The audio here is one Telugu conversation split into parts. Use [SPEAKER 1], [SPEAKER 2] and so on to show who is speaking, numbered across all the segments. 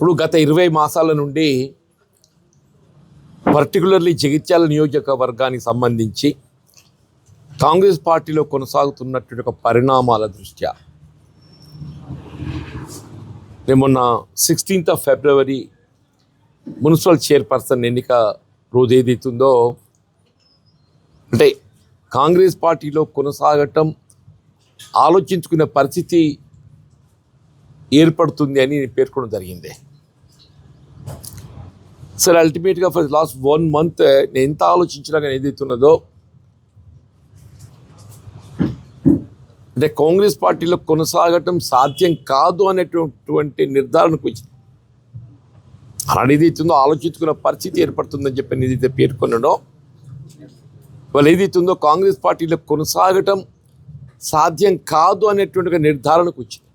[SPEAKER 1] ఇప్పుడు గత 20 మాసాల నుండి పర్టికులర్లీ జగిత్యాల నియోజకవర్గానికి సంబంధించి కాంగ్రెస్ పార్టీలో కొనసాగుతున్నటువంటి ఒక పరిణామాల దృష్ట్యా మొన్న 16th ఫిబ్రవరి మున్సిపల్ చైర్పర్సన్ ఎన్నిక రోజు ఏదైతుందో అంటే కాంగ్రెస్ పార్టీలో కొనసాగటం ఆలోచించుకునే పరిస్థితి ఏర్పడుతుంది అని పేర్కొనడం జరిగింది. సరే, అల్టిమేట్గా ఫర్ లాస్ట్ 1 month నేను ఎంత ఆలోచించినా కానీ ఏదైతున్నదో అంటే కాంగ్రెస్ పార్టీలో కొనసాగటం సాధ్యం కాదు అనేటువంటి నిర్ధారణకు వచ్చింది. అలాంటి ఏదైతుందో ఆలోచించుకున్న పరిస్థితి ఏర్పడుతుందని చెప్పి ఏదైతే పేర్కొన్నాడో వాళ్ళు ఏదైతుందో కాంగ్రెస్ పార్టీలో కొనసాగటం సాధ్యం కాదు అనేటువంటి నిర్ధారణకు వచ్చింది.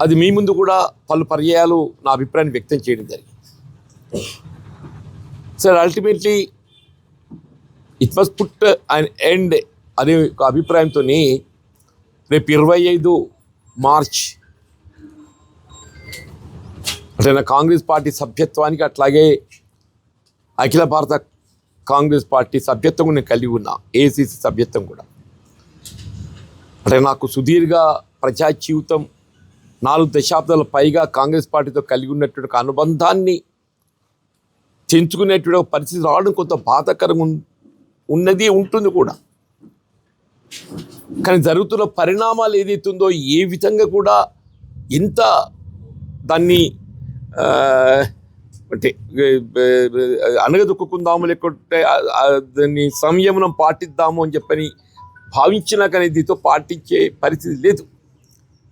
[SPEAKER 1] అది మీ ముందు కూడా పలు పర్యాయాలు నా అభిప్రాయాన్ని వ్యక్తం చేయడం జరిగింది. Sir, ultimately it must put and end అనే ఒక అభిప్రాయంతో రేపు 25 మార్చ్ అంటే నా కాంగ్రెస్ పార్టీ సభ్యత్వానికి అట్లాగే అఖిల భారత కాంగ్రెస్ పార్టీ సభ్యత్వం నేను కలిగి ఉన్నా, ఏఐసిసి సభ్యత్వం కూడా. అంటే నాకు సుదీర్ఘ ప్రజా జీవితం 4 దశాబ్దాల పైగా కాంగ్రెస్ పార్టీతో కలిగి ఉన్నటువంటి అనుబంధాన్ని తెంచుకునేటువంటి పరిస్థితి రావడం కొంత బాధాకరంగా ఉన్నది, ఉంటుంది కూడా. కానీ జరుగుతున్న పరిణామాలు ఏదైతుందో ఏ విధంగా కూడా ఎంత దాన్ని అంటే అనగదొక్కుందాము, లేకుంటే దాన్ని సంయమనం పాటిద్దాము అని చెప్పని భావించినా కానీ దీంతో పాటించే పరిస్థితి లేదు.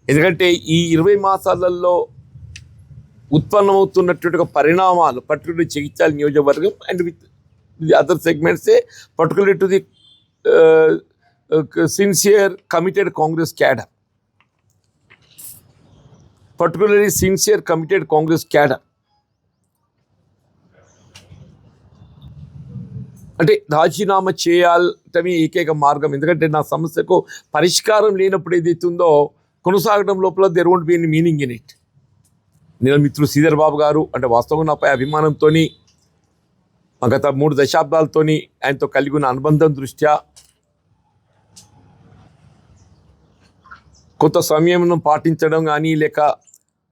[SPEAKER 1] ఎందుకంటే ఈ 20 మాసాలలో ఉత్పన్నమవుతున్నటువంటి పరిణామాలు పర్టికులర్ జగిత్యాల నియోజకవర్గం అండ్ విత్ ది అదర్ సెగ్మెంట్సే particular to the sincere committed Congress cadre, particularly sincere committed Congress cadre అంటే రాజీనామా చేయాలటమే ఏకైక మార్గం. ఎందుకంటే నా సమస్యకు పరిష్కారం లేనప్పుడు ఏదైతుందో కొనసాగడం లోపల there won't be any meaning in it. నేను మిత్రుడు శ్రీధర్ బాబు గారు అంటే వాస్తవంగా నాపై అభిమానంతో గత 3 దశాబ్దాలతో ఆయనతో కలిగి ఉన్న అనుబంధం దృష్ట్యా కొంత సమయం పాటించడం కానీ లేక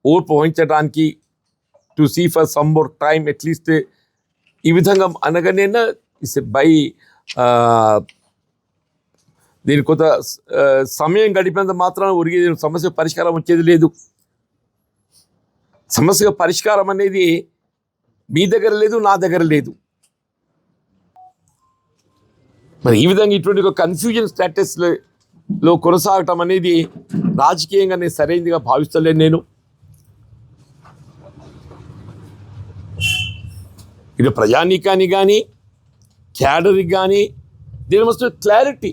[SPEAKER 1] ఓర్పు వహించడానికి to see for some more time at least ఈ విధంగా అనగానే ఇస్ బై దీని కొంత సమయం గడిపినంత మాత్రాన ఒరిగే సమస్య పరిష్కారం వచ్చేది లేదు. సమస్య పరిష్కారం అనేది మీ దగ్గర లేదు, నా దగ్గర లేదు. మరి ఈ విధంగా ఇటువంటి ఒక కన్ఫ్యూజన్ స్టేటస్లో కొనసాగటం అనేది రాజకీయంగా నేను సరైనదిగా భావిస్తలేను. నేను ఇది ప్రజానీకానికి కానీ క్యాడర్కి కానీ దీని మస్ట్ క్లారిటీ,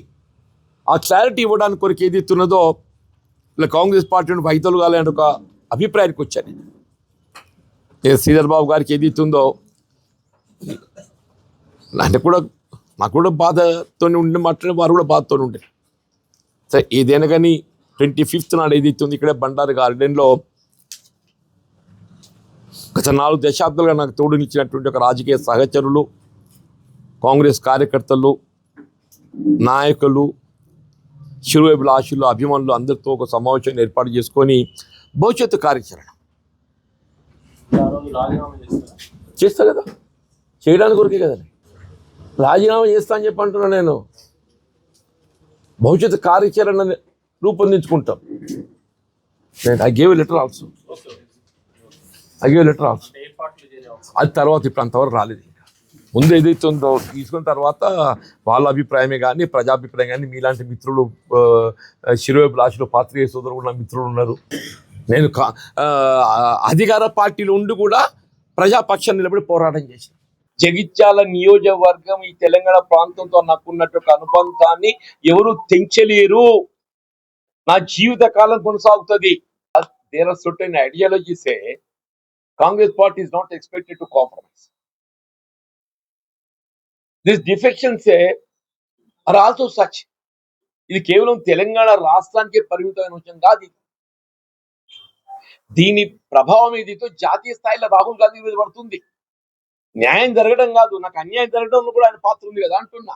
[SPEAKER 1] ఆ క్లారిటీ ఇవ్వడానికి కొరకు ఏదైతున్నదో ఇలా కాంగ్రెస్ పార్టీని వైతలుగాలి అంటే ఒక అభిప్రాయానికి వచ్చాను. నేను శ్రీధర్ బాబు గారికి ఏదైతుందో అంటే కూడా నాకు కూడా బాధతో ఉండే మాట్లాడే వారు కూడా బాధతో ఉండే. సరే, ఏదైనా కానీ 25th నాడు ఏదైతుంది ఇక్కడ బండారు గార్డెన్లో గత 4 దశాబ్దాలుగా నాకు తోడునిచ్చినటువంటి ఒక రాజకీయ సహచరులు, కాంగ్రెస్ కార్యకర్తలు, నాయకులు, చిరువైపులాశులు, అభిమానులు అందరితో ఒక సమావేశాన్ని ఏర్పాటు చేసుకొని భవిష్యత్తు కార్యాచరణ చేస్తా కదా, చేయడానికి కొరకే కదా రాజీనామా చేస్తా అని చెప్పి అంటున్నా. నేను భవిష్యత్తు కార్యాచరణ రూపొందించుకుంటాం. నేను ఐ గేవ్ లెటర్ ఆల్సో అది తర్వాత ఇప్పుడు అంతవరకు రాలేదు. ముందు ఏదైతే ఉందో తీసుకున్న తర్వాత వాళ్ళ అభిప్రాయమే కానీ ప్రజాభిప్రాయం కానీ మీలాంటి మిత్రులు శిరోభిలాషులు పాత్రికేయ సోదరులు ఉన్న మిత్రులు ఉన్నారు. నేను అధికార పార్టీలో ఉండి కూడా ప్రజాపక్షాన్ని నిలబడి పోరాటం చేశాను. జగిత్యాల నియోజకవర్గం ఈ తెలంగాణ ప్రాంతంతో నాకున్నటువంటి అనుబంధాన్ని ఎవరు తెంచలేరు. నా జీవిత కాలం కొనసాగుతుంది. దేర్ ఆర్ సర్టెన్ ఐడియాలజీసే Congress party is not expected to compromise. These defections are also such. ఇది కేవలం తెలంగాణ రాష్ట్రానికే పరిమితమైన విషయం కాదు. దీని ప్రభావం ఏదైతే జాతీయ స్థాయిలో రాహుల్ గాంధీ మీద పడుతుంది. న్యాయం జరగడం కాదు, నాకు అన్యాయం జరగడంలో కూడా ఆయన పాత్ర ఉంది కదా అంటున్నా.